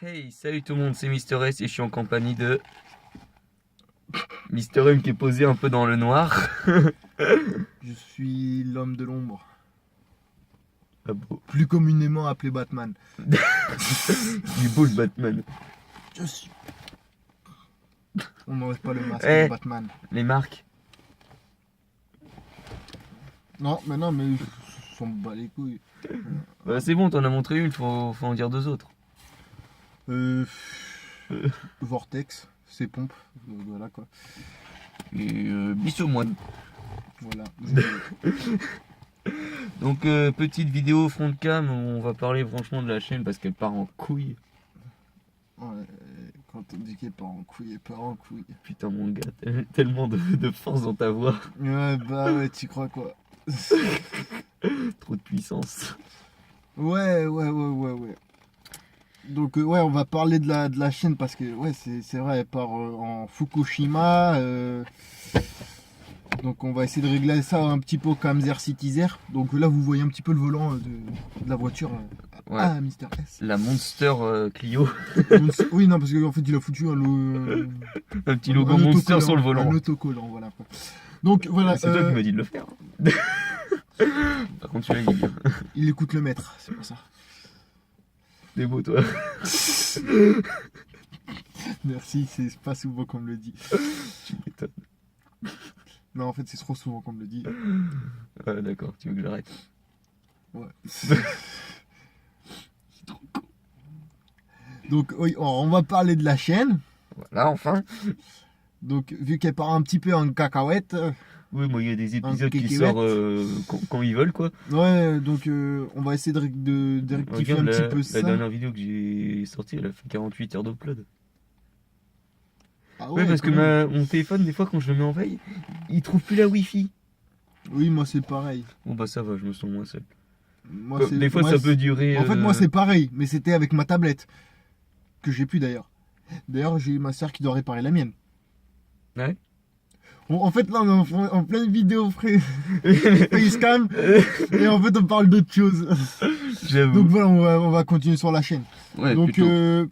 Hey, salut tout le monde, c'est Mister S et je suis en compagnie de Mister M qui est posé un peu dans le noir. Je suis l'homme de l'ombre, Ah beau. plus communément appelé Batman. Il est beau le Batman. Je suis. On n'enlève pas le masque Eh. de Batman. Les marques. Non, mais ils s'en bat les couilles. Bah, c'est bon, t'en as montré une, faut en dire deux autres. Vortex, c'est pompe. Voilà quoi. Et Bissomoine. Voilà. Donc petite vidéo front de cam où on va parler franchement de la chaîne parce qu'elle part en couille. Ouais, quand on dit qu'elle part en couille, elle part en couille. Putain mon gars, tellement de force dans ta voix. Ouais, bah ouais, tu crois quoi? Trop de puissance. Ouais. Donc ouais, on va parler de la chaîne parce que ouais, c'est vrai, elle part en Fukushima. Donc on va essayer de régler ça un petit peu comme Citizer. Donc là vous voyez un petit peu le volant de la voiture Ouais. à Mister S. La Monster Clio. Oui non parce qu'en fait il a foutu Un petit logo Monster sur le volant. Un autocollant, voilà quoi. Donc voilà. C'est toi qui m'as dit de le faire. Par contre, tu l'as dit bien. Il écoute le maître, c'est pour ça. T'es beau, toi. Merci, c'est pas souvent qu'on me le dit. Tu m'étonnes. Non en fait c'est trop souvent qu'on me le dit. Ouais, d'accord, tu veux que j'arrête? Ouais. C'est trop con. Donc oui, on va parler de la chaîne. Voilà, enfin. Donc vu qu'elle part un petit peu en cacahuète. Oui, moi, il y a des épisodes qui kékéouette. sortent quand ils veulent, quoi. Ouais, donc on va essayer de rectifier Regarde, un petit peu ça. la dernière vidéo que j'ai sortie, elle a fait 48 heures d'upload. Ah Ouais, parce que quand même. mon téléphone, des fois, quand je le mets en veille, il trouve plus la Wi-Fi. Oui, moi c'est pareil. Bon, bah, ça va, je me sens moins seul. Moi, Des fois, moi, ça peut durer. En fait, moi c'est pareil, mais c'était avec ma tablette. Que j'ai plus d'ailleurs. D'ailleurs, j'ai ma soeur qui doit réparer la mienne. Ouais. En fait, là, on est en pleine vidéo facecam. Et en fait, on parle d'autre chose. J'avoue. Donc voilà, on va continuer sur la chaîne. Ouais, Donc, plutôt.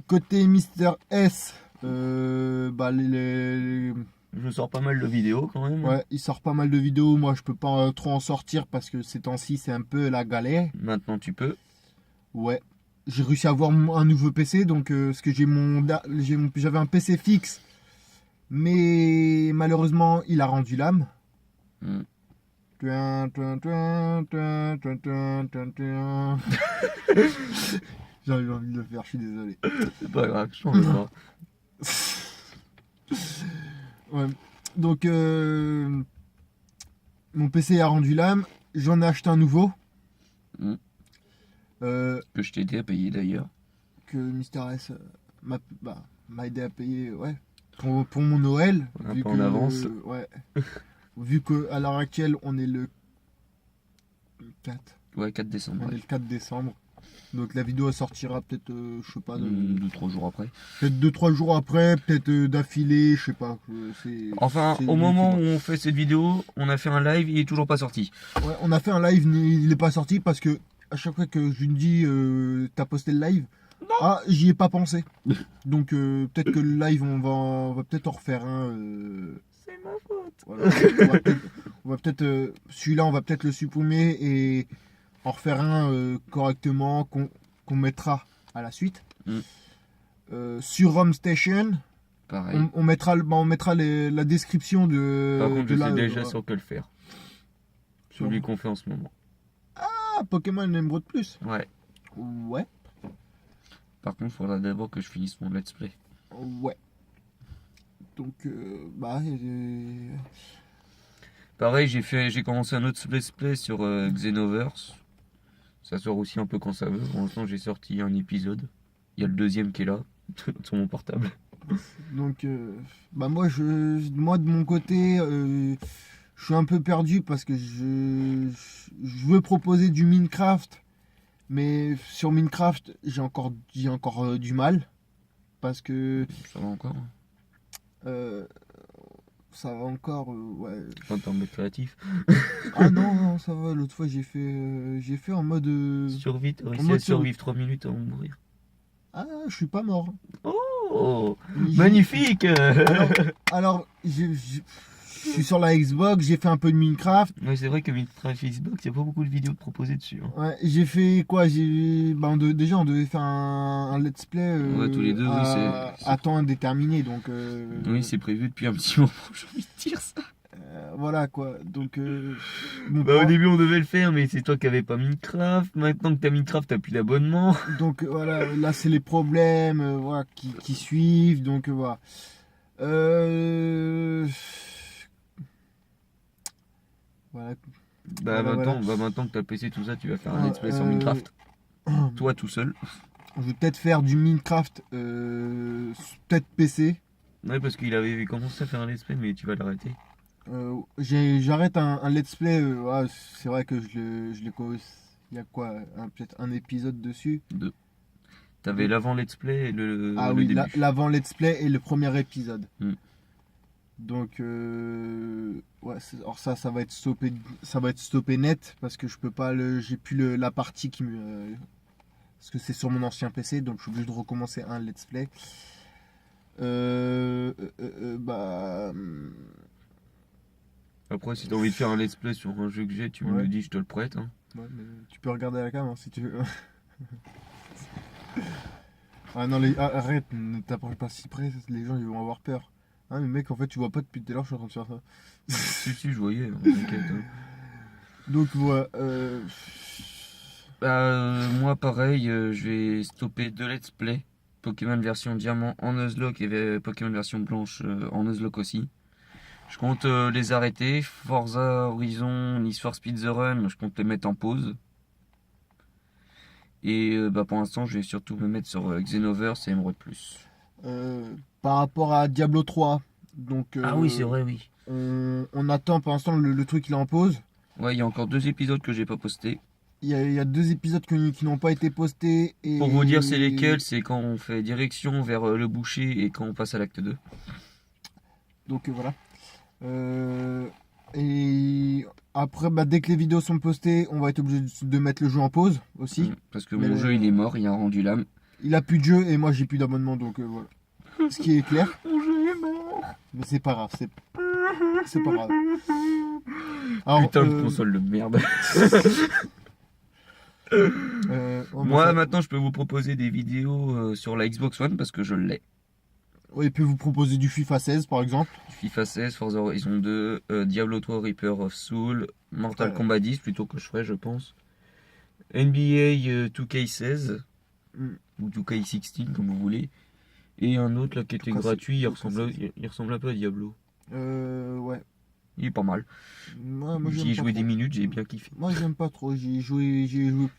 côté Mister S, bah, Je sors pas mal de vidéos quand même. ouais, il sort pas mal de vidéos. Moi, je peux pas trop en sortir parce que ces temps-ci, c'est un peu la galère. Maintenant, tu peux. Ouais. J'ai réussi à avoir un nouveau PC, donc parce que j'avais un PC fixe, mais malheureusement, il a rendu l'âme. Mm. J'avais envie de le faire, je suis désolé. C'est pas grave, je t'en veux pas. Ouais. Donc, mon PC a rendu l'âme. J'en ai acheté un nouveau. Mm. euh, Que je t'ai aidé à payer d'ailleurs. que Mister S m'a aidé à payer, ouais, pour mon Noël. Un peu en avance. Ouais. Vu qu'à l'heure actuelle, on est le 4. Ouais, 4 décembre. On est Ouais. le 4 décembre. Donc la vidéo elle sortira peut-être, je sais pas, 2-3 jours après. peut-être 2-3 jours après, peut-être d'affilée, je sais pas. Enfin, c'est au lui moment qui où on fait cette vidéo, on a fait un live, il est toujours pas sorti. voit. Ouais, on a fait un live, mais il est pas sorti parce que à chaque fois que je lui dis t'as posté le live, ah j'y ai pas pensé. Donc peut-être que le live on va peut-être en refaire un. C'est ma faute. Voilà, on va peut-être celui-là on va peut-être le supprimer et en refaire un correctement qu'on mettra à la suite. Mm. Sur Home Station, Pareil. on mettra la description de. Par contre, de je la- sais déjà sur quel faire. Celui qu'on fait en ce moment. Ah, Pokémon Emerald Plus. Ouais. Ouais. Par contre, il faudra d'abord que je finisse mon let's play. Ouais. Donc, bah. Pareil, j'ai commencé un autre let's play sur Xenoverse. Ça sort aussi un peu quand ça veut. Pour l'instant, j'ai sorti un épisode. Il y a le deuxième qui est là, sur mon portable. Donc, bah moi de mon côté, je suis un peu perdu parce que je veux proposer du Minecraft, mais sur Minecraft j'ai encore du mal parce que Ça va encore. euh, ça va encore, ouais. En termes de créatif. Ah non, ça va. L'autre fois j'ai fait en mode Survie, t'as en réussi mode à survivre 3 minutes avant de mourir. Ah, je suis pas mort. Oh, J'ai- magnifique. Alors, je suis sur la Xbox, j'ai fait un peu de Minecraft. Ouais, c'est vrai que Minecraft Xbox, il n'y a pas beaucoup de vidéos de proposées dessus, hein. Ouais, j'ai fait quoi? Déjà, on devait faire un let's play Ouais, tous les deux, oui, à temps indéterminé. Donc, oui, c'est prévu depuis un petit moment, j'ai envie de dire ça. voilà quoi. Donc, bon, Bah, au début, on devait le faire, mais c'est toi qui avais pas Minecraft. Maintenant que t'as Minecraft, t'as plus d'abonnement. donc voilà, là, c'est les problèmes voilà, qui suivent. Donc, voilà. Euh, voilà. Maintenant que t'as le PC, tout ça, tu vas faire un Ouais, let's play sur Minecraft. Toi, tout seul. Je vais peut-être faire du Minecraft, peut-être PC. Ouais, parce qu'il avait commencé à faire un let's play, mais tu vas l'arrêter. J'arrête un let's play. Ouais, c'est vrai que je le il y a quoi? Peut-être un épisode dessus. Deux. T'avais l'avant let's play et Ah le oui, début. l'avant let's play et le premier épisode. Mm. Donc, ouais, alors ça va être stoppé net parce que je peux pas j'ai plus la partie qui me. Parce que c'est sur mon ancien PC, donc je suis obligé de recommencer un let's play. Bah. Après, si t'as envie de faire un let's play sur un jeu que j'ai, tu me Ouais. le dis, je te le prête, hein. Ouais, mais tu peux regarder à la cam hein, si tu veux. Ah non, arrête, ne t'approche pas si près, les gens ils vont avoir peur. Ah mais mec, en fait, tu vois pas depuis tout à l'heure, je suis en train de faire ça. Si, je voyais, hein, t'inquiète, hein. Donc voilà. Moi, pareil, je vais stopper deux let's play. Pokémon version diamant en Nuzlocke et Pokémon version blanche en Nuzlocke aussi. Je compte les arrêter. Forza Horizon, Need for Speed The Run, je compte les mettre en pause. Et pour l'instant, je vais surtout me mettre sur Xenoverse et Emerald Plus. Par rapport à Diablo 3, donc Ah oui, c'est vrai, oui. on attend pour l'instant le truc il est en pause. Ouais, il y a encore 2 épisodes que j'ai pas postés. Il y a 2 épisodes qui n'ont pas été postés. Et... Pour vous dire c'est lesquels, c'est quand on fait direction vers le boucher et quand on passe à l'acte 2. Donc voilà. Et après, dès que les vidéos sont postées, on va être obligé de mettre le jeu en pause aussi. Parce que Mais mon jeu il est mort, il a rendu l'âme. Il a plus de jeu et moi j'ai plus d'abonnement, donc voilà. Ce qui est clair. Mon jeu est mort. Mais c'est pas grave, c'est pas grave. Alors, Putain de console de merde. Moi maintenant je peux vous proposer des vidéos sur la Xbox One parce que je l'ai. ouais, il peut vous proposer du FIFA 16 par exemple. FIFA 16, Forza Horizon 2, Diablo 3 Reaper of Soul, Mortal Ouais. Kombat 10 plutôt que je ferais je pense. NBA 2K16 Mm. ou 2K16 comme vous voulez. Et un autre là qui était 2K16, gratuit, il ressemble un peu à Diablo. Ouais. Il est pas mal. Ouais, moi J'y ai j'aime pas joué trop. 10 minutes, j'ai bien kiffé. Moi j'aime pas trop. J'ai joué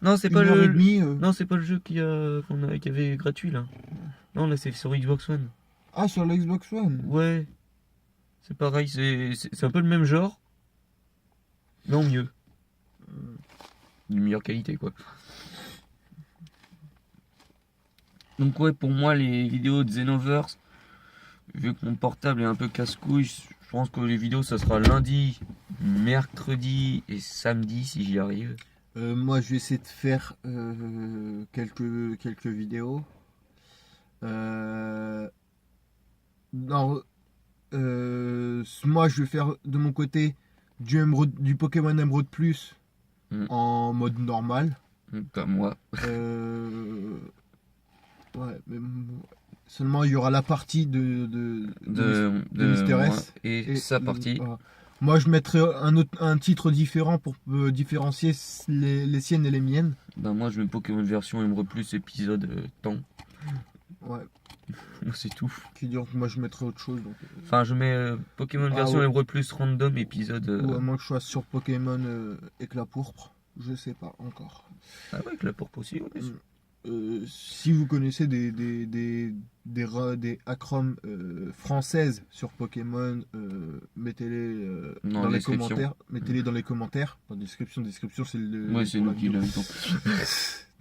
Non, c'est une pas heure et le. demie. Non, c'est pas le jeu qui avait gratuit là. Non, là c'est sur Xbox One. Ah, sur la Xbox One. Ouais, c'est pareil, c'est un peu le même genre, mais en mieux. Une meilleure qualité quoi. Donc ouais, pour moi les vidéos de Xenoverse, vu que mon portable est un peu casse-couille, je pense que les vidéos ça sera lundi, mercredi et samedi si j'y arrive. Moi je vais essayer de faire quelques vidéos. Non, moi je vais faire de mon côté du Pokémon Emerald Plus Mm. en mode normal. Comme moi. Ouais, mais seulement il y aura la partie de Mister moi S. et sa partie. Voilà. Moi je mettrai un titre différent pour différencier les siennes et les miennes. Moi je mets Pokémon version Emerald Plus épisode temps. Ouais, C'est tout. qui dire que moi je mettrai autre chose. Donc, Enfin je mets Pokémon Ah version ouais. Emerald Plus random épisode. ou à moins que je sois sur Pokémon Éclat Pourpre. Je sais pas encore. Ah ouais, avec la pourpre aussi. Ouais. Si vous connaissez des acromes françaises sur Pokémon, mettez-les Dans dans la les description. commentaires. Mettez-les dans les commentaires. Dans description, c'est le. Ouais, c'est pour nous la qui vidéo. l'avons.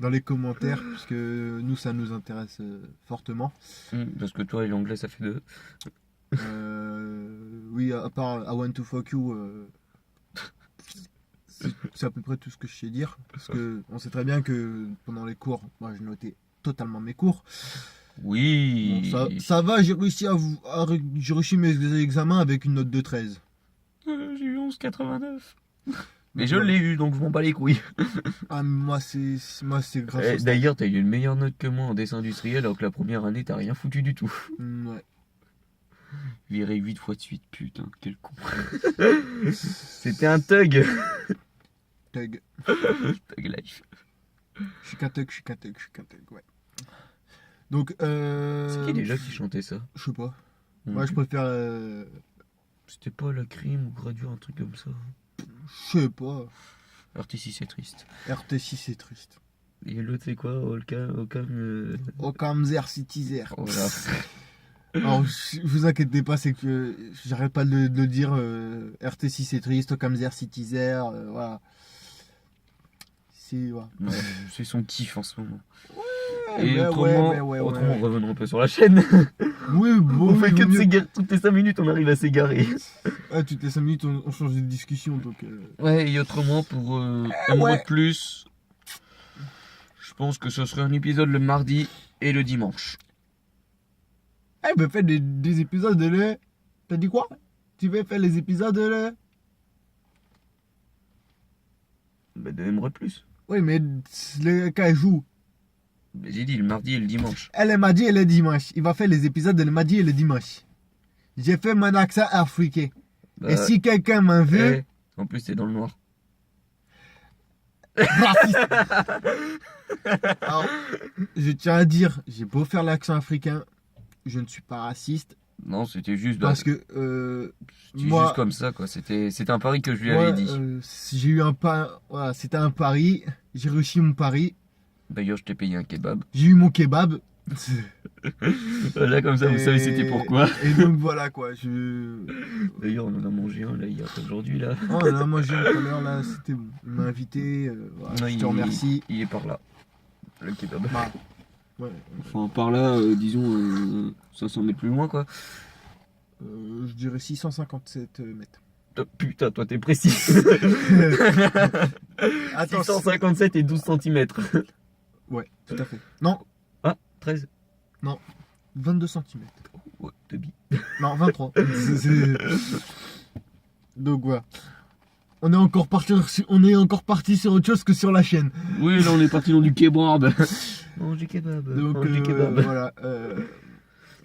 Dans les commentaires, puisque nous, ça nous intéresse fortement. Parce que toi et l'anglais ça fait 2. Oui, à part I want to fuck you, c'est à peu près tout ce que je sais dire. Parce que on sait très bien que pendant les cours, moi je notais totalement mes cours. Oui. Bon, ça va, j'ai réussi j'ai réussi mes examens avec une note de 13. J'ai eu 11,89. Mais je l'ai eu, donc je m'en bats les couilles. Ah, moi c'est grâce au stage. D'ailleurs, t'as eu une meilleure note que moi en dessin industriel, alors que la première année, t'as rien foutu du tout. Ouais. Viré 8 fois de suite, putain, quel con. C'était un thug. Thug. Thug life. Je suis qu'un thug, ouais. Donc, C'est qui déjà qui chantait ça? je sais pas. Moi, je préfère. C'était pas la crime ou graduer, un truc comme ça. Je sais pas. RT6 c'est triste. RT6 c'est triste. Et l'autre c'est quoi? Ocam Zer City. Voilà. Alors, vous inquiétez pas, c'est que j'arrête pas de le dire. RT6 c'est triste, Ocam Zer City voilà. Voilà. Ouais, c'est son kiff en ce moment. Ouais, et ouais, autrement, revenons un peu sur la chaîne. Oui, bon, On fait que de s'égarer. Toutes les 5 minutes, on arrive à s'égarer. Ah, toutes les 5 minutes, on change de discussion. Donc, Ouais, et autrement, pour un mois de plus, je pense que ce serait un épisode le mardi et le dimanche. Eh ben, fais des épisodes de le. T'as dit quoi? Tu veux faire les épisodes de le. Bah, de Aimerait plus. Oui, mais le cas joue. Bah, j'ai dit le mardi et le dimanche. Elle est mardi et le dimanche. Il va faire les épisodes de le mardi et le dimanche. J'ai fait mon accent africain. Bah, et si quelqu'un m'en veut. En plus, t'es dans le noir. Raciste. Alors, je tiens à dire, j'ai beau faire l'accent africain, je ne suis pas raciste. Non, c'était juste. Parce que. Moi, juste comme ça, quoi. C'était un pari que je lui avais dit. J'ai eu un pari. Voilà, c'était un pari. J'ai réussi mon pari. D'ailleurs, je t'ai payé un kebab. J'ai eu mon kebab. Là, comme ça, vous savez c'était pourquoi. Et donc voilà quoi. D'ailleurs, on en a mangé un là hier aujourd'hui là. Oh, on en a mangé un tout à l'heure là, c'était bon. Il m'a invité. Voilà, non, je te remercie. Il est par là. Le kebab. Bah, ouais. Enfin, par là, disons 500 mètres plus loin quoi. Je dirais 657 mètres. Putain, toi t'es précis. Attends, 657 et 12 cm. Ouais, tout à fait. Non. Ah, 13. Non, 22 cm. Ouais, de billes. Non, 23. Donc voilà. On est encore parti sur autre chose que sur la chaîne. Oui, là on est parti dans du kebab. Mange du kebab. Donc mange du kebab. Voilà.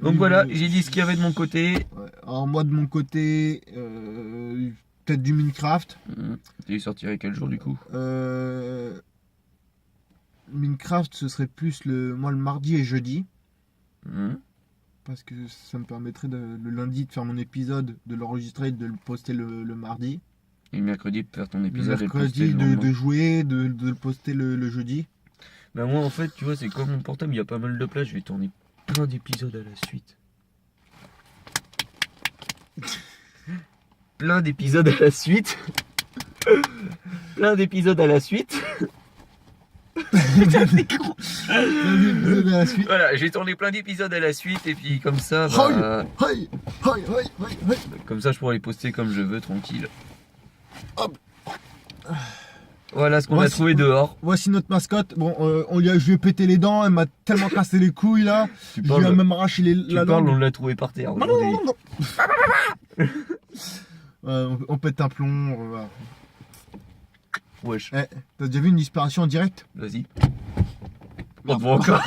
Donc voilà, j'ai dit ce qu'il y avait de mon côté. Ouais. Alors moi de mon côté, peut-être du Minecraft. Tu sortirais quel jour du coup? Minecraft, ce serait plus le mardi et jeudi. Parce que ça me permettrait le lundi de faire mon épisode, de l'enregistrer et de le poster le mardi. Et le mercredi de faire ton épisode. Le mercredi de jouer, de le poster le jeudi. Bah moi en fait, tu vois, c'est comme mon portable, il y a pas mal de place, je vais tourner plein d'épisodes à la suite. Plein d'épisodes à la suite. Plein d'épisodes à la suite. Putain, c'est con. Voilà, j'ai tourné plein d'épisodes à la suite et puis comme ça, comme ça je pourrais les poster comme je veux, tranquille. Hop. Voilà ce qu'on a trouvé dehors. Voici notre mascotte. Bon, je lui ai pété les dents, elle m'a tellement cassé les couilles là. Je lui ai même arraché la langue. On l'a trouvé par terre aujourd'hui. On pète un plomb. Voilà. Wesh. T'as déjà vu une disparition en direct? Vas-y. On te voit encore.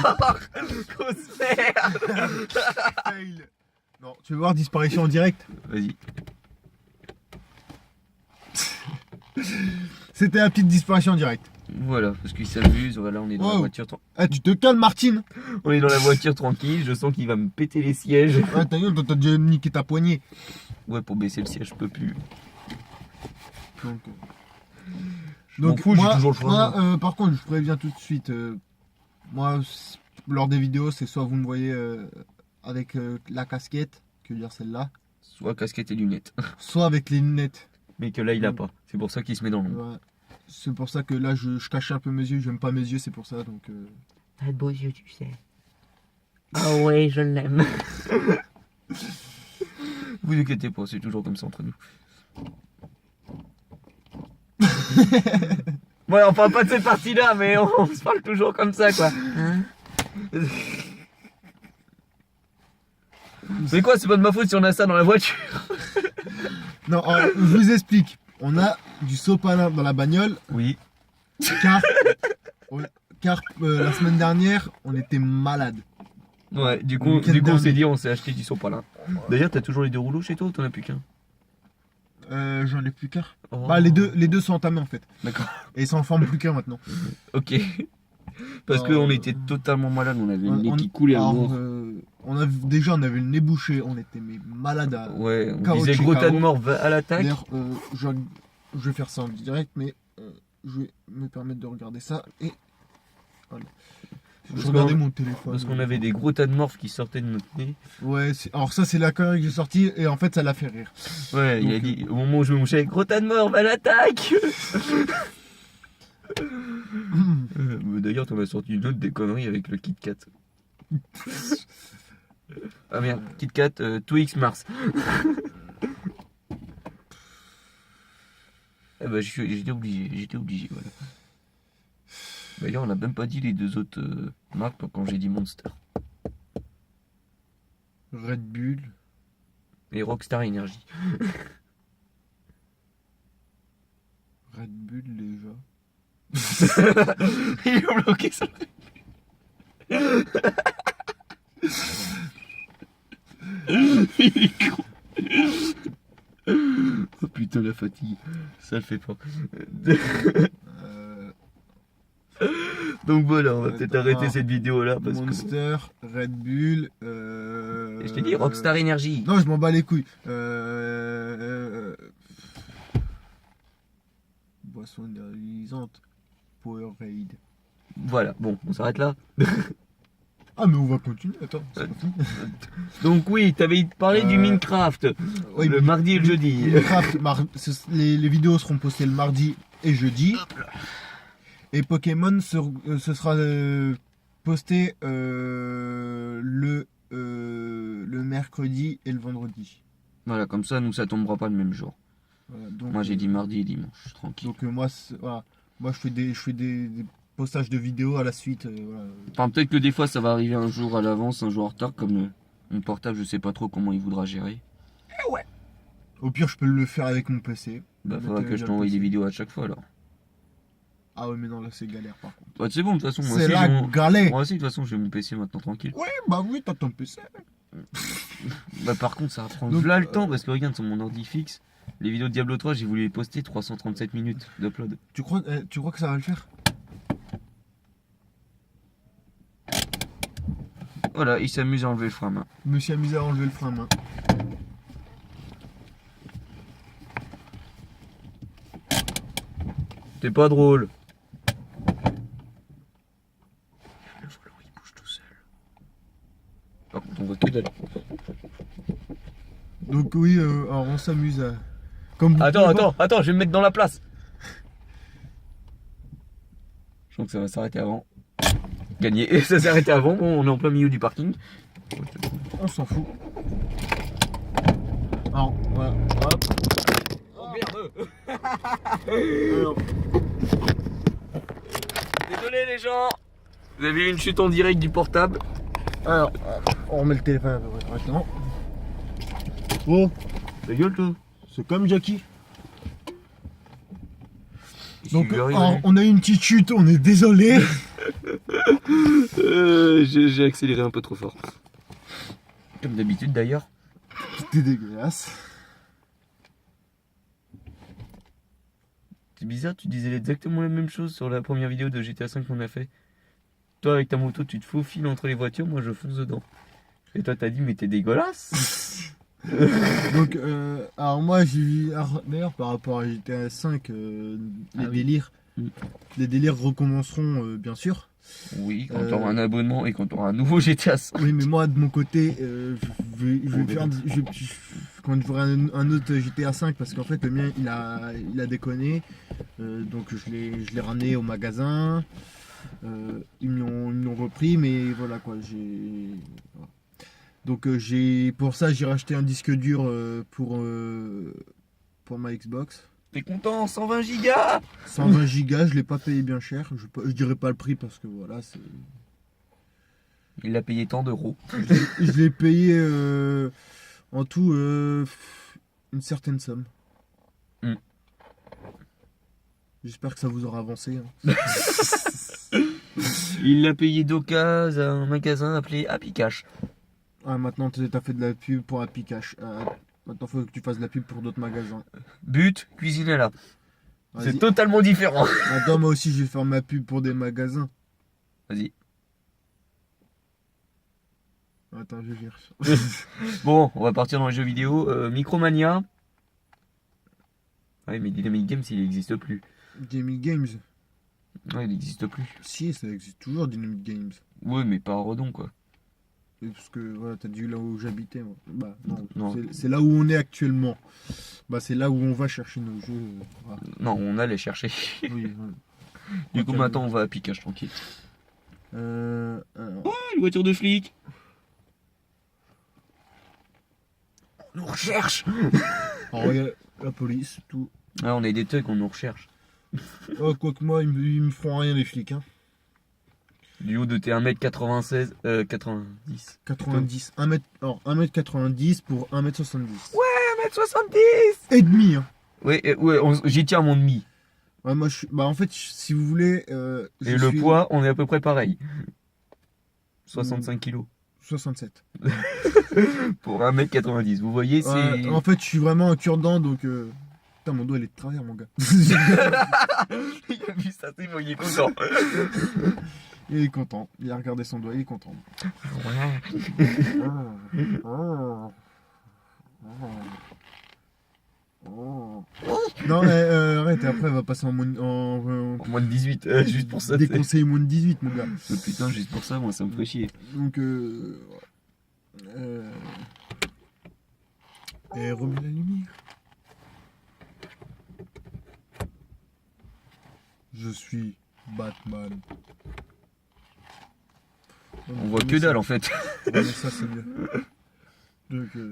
Non, tu veux voir disparition en direct? Vas-y. C'était la petite disparition en direct. Voilà, parce qu'il s'amuse. Voilà, on est dans la voiture. Tu te calmes, Martine. On est dans la voiture tranquille. Je sens qu'il va me péter les sièges. Ouais, t'as déjà niqué ta poignée. Ouais, pour baisser le siège, je peux plus. Donc fous, j'ai toujours le choix. Moi, par contre, je préviens tout de suite. Moi, lors des vidéos, c'est soit vous me voyez avec la casquette, que dire celle-là. Soit casquette et lunettes. Soit avec les lunettes. Mais que là, il a pas. C'est pour ça qu'il se met dans l'ombre. Ouais. C'est pour ça que là, je cache un peu mes yeux. J'aime pas mes yeux, c'est pour ça. Donc. T'as de beaux yeux, tu sais. Ah ouais, je l'aime. Vous inquiétez pas, c'est toujours comme ça entre nous. Ouais, on parle pas de cette partie-là, mais on se parle toujours comme ça, quoi. Hein? Mais quoi, c'est pas de ma faute si on a ça dans la voiture. Non, alors, je vous explique. On a du sopalin dans la bagnole, Oui. car, la semaine dernière, on était malade. Ouais, du Le coup, week-end on s'est dernier. dit, on s'est acheté du sopalin. D'ailleurs, t'as toujours les 2 rouleaux chez toi ou t'en as plus qu'un? J'en ai plus qu'un. Oh. Bah, les deux sont entamés en fait. D'accord. Et ils s'en forment plus qu'un maintenant. Ok. Parce qu'on était totalement malade, on avait le nez On- qui coulait à alors, mort. on avait le nez bouché, on était mais malade à. Ouais, on KO de disait chez gros tas de KO. morts, va à l'attaque. D'ailleurs, je vais faire ça en direct, mais je vais me permettre de regarder ça et voilà. Je Parce regardais qu'on- mon téléphone. Parce qu'on avait des gros tas de morphes qui sortaient de notre nez. Ouais, alors ça c'est la connerie que j'ai sortie et en fait ça l'a fait rire. Ouais, il a Donc, dit, au moment où je me mouchais, gros tas de morts, va à l'attaque. D'ailleurs, t'en as sorti une autre des conneries avec le Kit Kat. Ah merde, Kit Kat, Twix Mars. Ah bah j'étais obligé, voilà. D'ailleurs, on n'a même pas dit les 2 autres marques quand j'ai dit Monster. Red Bull. Et Rockstar Energy. Red Bull déjà. Il est bloqué ça. Il est con. Oh putain la fatigue, ça le fait pas. Donc voilà, on va peut-être arrêter cette vidéo là parce que... Monster, Red Bull. Je t'ai dit Rockstar Energy. Non, je m'en bats les couilles. Boisson énergisante. Powerade. Voilà, bon, on s'arrête là. Ah mais on va continuer, attends, c'est pas fini. Donc oui, t'avais parlé du Minecraft, Oui, le mardi et le jeudi. Minecraft, les vidéos seront postées le mardi et jeudi. Et Pokémon ce sera posté le mercredi et le vendredi. Voilà, comme ça, nous, ça tombera pas le même jour. Voilà, donc, Moi, j'ai dit mardi et dimanche, tranquille. Donc voilà, moi je fais des postages de vidéos à la suite. Voilà. Enfin, peut-être que des fois, ça va arriver un jour à l'avance, un jour en retard, comme mon portable, je sais pas trop comment il voudra gérer. Au pire, je peux le faire avec mon PC. Bah, Mettre, faudra que je via le t'envoie PC. des vidéos à chaque fois, alors. Ah ouais, mais non, là c'est galère par contre. Bah, c'est bon, de toute façon, moi C'est aussi, la galère. moi aussi, de toute façon, j'ai mon PC maintenant, tranquille. Ouais, bah oui, t'as ton PC. Bah, par contre, ça va prendre Donc, là le temps, parce que regarde, sur mon ordi fixe, les vidéos de Diablo 3, j'ai voulu les poster 337 minutes d'upload. Tu crois que ça va le faire? Voilà, il s'amuse à enlever le frein à main. Je me suis amusé à enlever le frein à main. T'es pas drôle. Le volant, il bouge tout seul. Par contre, on voit que dalle. Donc oui, alors on s'amuse à... Comme vous Attends, pouvez voir- attends, je vais me mettre dans la place. Je sens que ça va s'arrêter avant. Gagné. Et ça s'est arrêté avant. Bon, on est en plein milieu du parking. On s'en fout. Alors, voilà. Hop. Oh merde. Alors, Désolé les gens. Vous avez eu une chute en direct du portable. alors, on remet le téléphone à peu près correctement. Bon, Ta gueule toi. c'est comme Jackie. Il Donc, suit rien, alors, lui. on a eu une petite chute, on est désolé. J'ai accéléré un peu trop fort. Comme d'habitude d'ailleurs. C'était dégueulasse. C'est bizarre, tu disais exactement la même chose sur la première vidéo de GTA 5 qu'on a fait. Toi avec ta moto tu te faufiles entre les voitures, moi je fonce dedans. Et toi t'as dit mais t'es dégueulasse. Donc, alors moi j'ai vu, d'ailleurs par rapport à GTA 5, les Ah oui. délires, Mm. les délires recommenceront bien sûr. Oui, quand t'auras un abonnement et quand t'auras un nouveau GTA 5. Oui, mais moi de mon côté, je vais faire, quand je ferai un autre GTA 5 parce qu'en fait le mien il a déconné, donc je l'ai ramené au magasin. Ils me l'ont repris, mais voilà quoi, voilà. Donc pour ça j'ai racheté un disque dur pour ma Xbox. T'es content, 120 gigas. 120 Go, je l'ai pas payé bien cher. Je dirais pas le prix parce que voilà, Il a payé tant d'euros. Je l'ai payé en tout une certaine somme. Mm. J'espère que ça vous aura avancé. Hein. Il l'a payé d'occasion à un magasin appelé Happy Cash. Ah, maintenant, t'as fait de la pub pour Happy Cash. Maintenant, faut que tu fasses de la pub pour d'autres magasins. But, cuisiner là. Vas-y. C'est totalement différent. Attends, moi aussi, je vais faire ma pub pour des magasins. Vas-y. Attends, je cherche. Bon, on va partir dans les jeux vidéo. Micromania. Ouais, mais Dynamic Games, il n'existe plus. Dynamic Games. Ouais, il n'existe plus. Si, ça existe toujours, Dynamic Games. Ouais, mais pas à Redon, quoi. Et parce que voilà, t'as dit là où j'habitais. Moi. Bah, non, Non. c'est là où on est actuellement. Bah, c'est là où on va chercher nos jeux. Voilà. Non, on allait chercher. Oui, oui. Du coup, maintenant, on va à Happy Cash, tranquille. Alors, Oh, une voiture de flic. On nous recherche. il y a la police, tout. Ah, on est des thugs, on nous recherche. Oh, quoique moi, ils me feront rien, les flics. Hein. Du haut de tes 1m96, 90. 90. 1m90 pour 1m70. 1m70. Et demi, hein. Ouais, j'y tiens mon demi. Ouais, moi, bah, en fait, si vous voulez. Et le poids, on est à peu près pareil. 65 kilos. 67. Pour 1m90. Vous voyez, c'est. Ouais, en fait, je suis vraiment un cure-dent, donc. Putain, mon doigt, il est de travers, mon gars. Il a vu ça, c'est bon, il est content. Il est content. Il a regardé son doigt, il est content. Non, mais arrête, et après, on va passer en En moins de 18, juste pour ça. des conseils moins de 18, mon gars. Putain, juste pour ça, moi, ça me fait chier. Donc, et remets la lumière. Je suis Batman. On voit que dalle en fait. Ouais, mais ça, c'est mieux.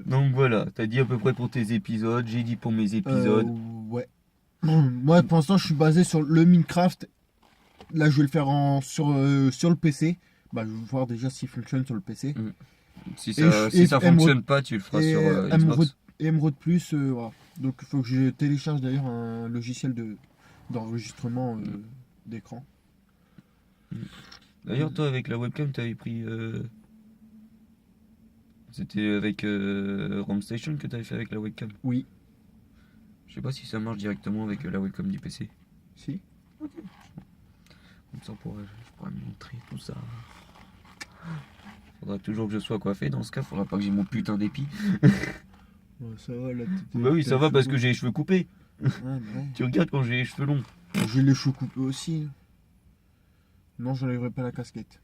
Donc voilà, t'as dit à peu près pour tes épisodes, j'ai dit pour mes épisodes. Ouais. Moi, pour l'instant, je suis basé sur le Minecraft. Là, je vais le faire sur le PC. Bah, je vais voir déjà s'il fonctionne sur le PC. Si ça fonctionne pas, tu le feras Et sur Xbox. Emerald Plus, voilà. Donc, il faut que je télécharge d'ailleurs un logiciel d'enregistrement d'écran. D'ailleurs, toi, avec la webcam, t'avais pris. C'était avec Rome Station que t'avais fait avec la webcam. Oui. Je sais pas si ça marche directement avec la webcam du PC. Si. Ok. Comme ça, je pourrais me montrer tout ça. Faudra toujours que je sois coiffé. Dans ce cas, faudra pas que j'ai mon putain d'épi. Ouais, ça va, là. Bah oui, ça va parce que j'ai les cheveux coupés. Ouais, ouais. Tu regardes quand j'ai les cheveux longs. J'ai les cheveux coupés aussi. Non, j'enlèverai pas la casquette.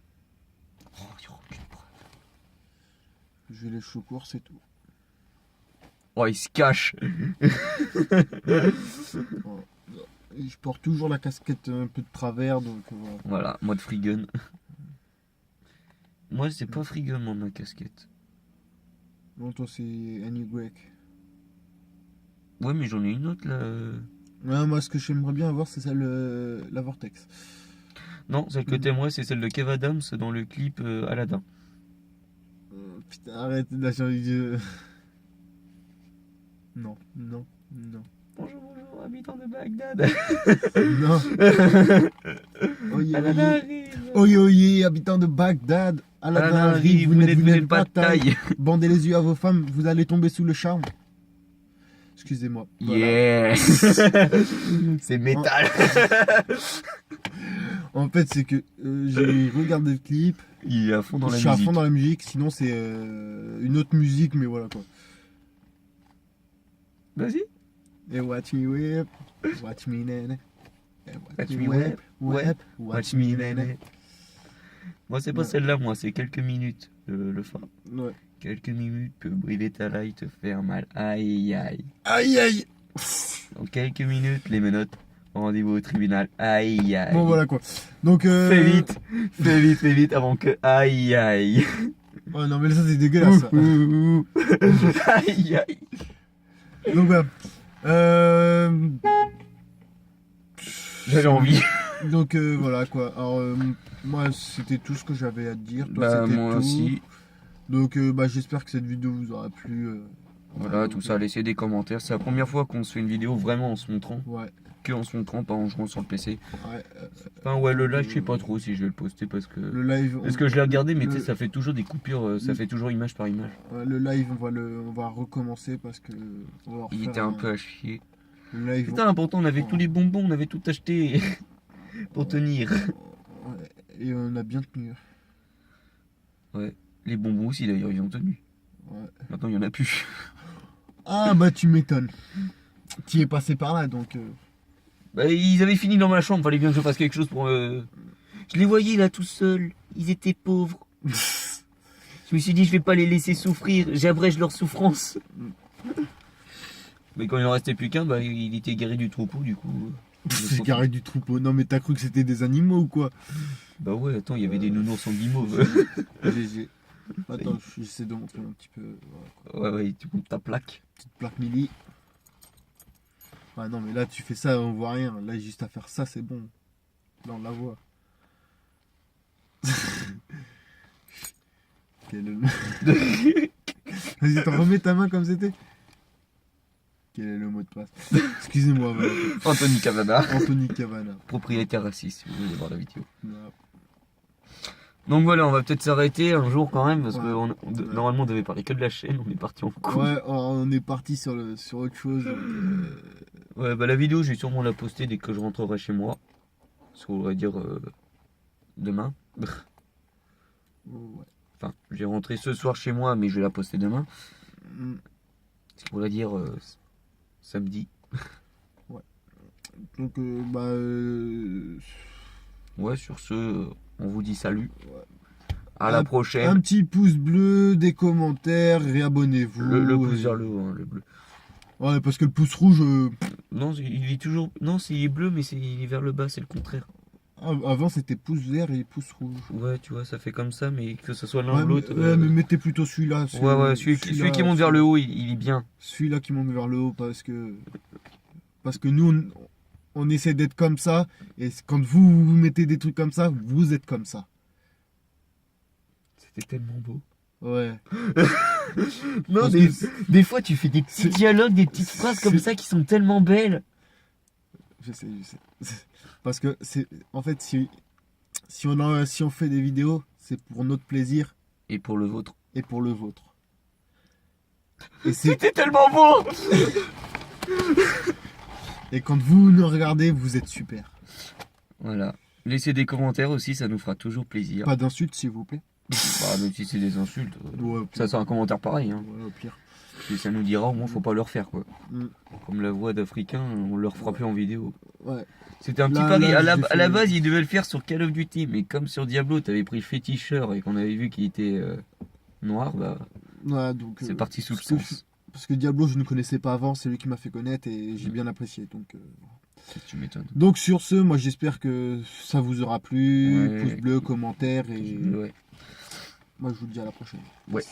Oh, il y aura aucune preuve. J'ai les cheveux courts, c'est tout. Oh, il se cache. Et je porte toujours la casquette un peu de travers, donc voilà. Voilà, mode free gun. Moi, c'est pas free gun, ma casquette. Non, toi, c'est Annie Greg. Ouais, mais j'en ai une autre là. Ouais, moi, ce que j'aimerais bien avoir, c'est celle, la Vortex. Non, celle que t'aimerais, c'est celle de Kev Adams dans le clip Aladdin. Putain, arrête, là, j'ai envie de... Non, non, non. Bonjour, bonjour, habitant de Bagdad. Non. Oye, Aladdin oye. arrive. Oye, oye, habitants de Bagdad. Aladdin arrive, vous n'êtes pas taille. Bandez les yeux à vos femmes, vous allez tomber sous le charme. Excusez-moi. Voilà. Yes. C'est métal. En fait, c'est que j'ai regardé le clip. Il est à fond dans Je la suis à musique. fond dans la musique, sinon c'est une autre musique, mais voilà quoi. Vas-y. Et watch me whip, watch me nene. Watch me whip, whip, watch me nene. Moi, c'est pas Ouais. celle-là, moi, c'est quelques minutes. Le fa. Ouais. Quelques minutes peut briver ta light, te faire mal. Aïe, aïe. Aïe aïe. Dans quelques minutes, les menottes. Rendez-vous au tribunal. Aïe, aïe. Bon voilà quoi. Donc Fais vite avant que. Aïe, aïe. Oh non mais ça c'est dégueulasse. Ça. Aïe, aïe. Donc voilà. J'avais envie. Donc voilà quoi. Alors moi c'était tout ce que j'avais à te dire. Toi Bah, c'était moi tout. aussi. Donc bah, j'espère que cette vidéo vous aura plu. Voilà, tout ça, laissez des commentaires. C'est la première fois qu'on se fait une vidéo vraiment en se montrant. Ouais. Que en se montrant, pas en jouant sur le PC. Ouais. Enfin, ouais, le live, je sais pas trop si je vais le poster parce que. Le live. Parce que je l'ai regardé, mais le- tu sais, ça fait toujours des coupures, ça fait toujours image par image. Le live on va recommencer parce que on va Il refaire était un peu à chier. le live. Putain, pourtant, on avait tous les bonbons, on avait tout acheté pour tenir. Ouais, et on a bien tenu. Ouais, les bonbons aussi d'ailleurs, ils ont tenu. Ouais. Maintenant, il y en a plus. Ah bah tu m'étonnes. Tu es passé par là donc. Bah, ils avaient fini dans ma chambre, fallait bien que je fasse quelque chose pour. Je les voyais là tout seuls, ils étaient pauvres. Je me suis dit, je vais pas les laisser souffrir, j'abrège leur souffrance. Mais quand il en restait plus qu'un, bah, il était guéri du troupeau, du coup. C'est carré du troupeau. Non mais t'as cru que c'était des animaux ou quoi? Bah ouais, attends, il y avait des nounours en guimauve. GG. Attends, j'essaie de montrer un petit peu. Voilà, quoi. Ouais, tu comptes ta plaque. Petite plaque mili. Ah non mais là tu fais ça, on voit rien. Là juste à faire ça c'est bon. Là on la voit. Quel est le... Vas-y, t'en remets ta main comme c'était. Quel est le mot de passe? Excusez-moi, voilà. Anthony Cavana, Anthony Cavana. propriétaire raciste, si vous voulez voir la vidéo. Non. Donc voilà, on va peut-être s'arrêter un jour quand même, parce Ouais. que normalement on devait parler que de la chaîne, on est parti en couille. Ouais, on est parti sur autre chose. Donc, Ouais, bah la vidéo, je vais sûrement la poster dès que je rentrerai chez moi. Ça voudrait dire demain. ouais. Enfin, je vais rentrer ce soir chez moi, mais je vais la poster demain. Mm. Ce qui voudrait dire samedi. Donc, Ouais, sur ce, on vous dit salut. Ouais. À la prochaine. un petit pouce bleu, des commentaires, réabonnez-vous. Le pouce vers le haut, hein, le bleu. Ouais, parce que le pouce rouge, Non, il est toujours. Non, il est bleu, mais il est vers le bas, c'est le contraire. avant c'était pouce vert et pouce rouge. Ouais, tu vois, ça fait comme ça, mais que ce soit l'un Ouais, ou l'autre. mais mettez plutôt celui-là. Ouais, celui qui monte vers le haut, il est bien. Celui-là qui monte vers le haut parce que nous on essaie d'être comme ça et quand vous mettez des trucs comme ça, vous êtes comme ça. C'était tellement beau. Ouais. Non, Parce des, que des fois, tu fais des petits c'est- dialogues, des petites phrases comme c'est- ça qui sont tellement belles. je sais. Parce que c'est en fait si on fait des vidéos, c'est pour notre plaisir Et pour le vôtre. et pour le vôtre. Et c'est C'était tellement beau. et quand vous nous regardez, vous êtes super. Voilà. Laissez des commentaires aussi, ça nous fera toujours plaisir. Pas d'insultes s'il vous plaît. Bah, même si c'est des insultes, Ouais, au pire. ça c'est un commentaire pareil. Hein. Ouais, au pire. Et ça nous dira au moins faut pas leur faire quoi. Mm. Comme la voix d'Africain, on leur fera plus en vidéo. Ouais. C'était un petit Là, pari. là, À la j'ai fait- base, ils devaient le faire sur Call of Duty, mais comme sur Diablo, t'avais pris le féticheur et qu'on avait vu qu'il était noir, bah Ouais, donc c'est parti sous le parce que sens. parce que Diablo, je ne connaissais pas avant, c'est lui qui m'a fait connaître et j'ai bien apprécié. Tu m'étonnes. Donc sur ce, moi j'espère que ça vous aura plu. Ouais. Pouce bleu, commentaire et Ouais. moi je vous dis à la prochaine. Ouais.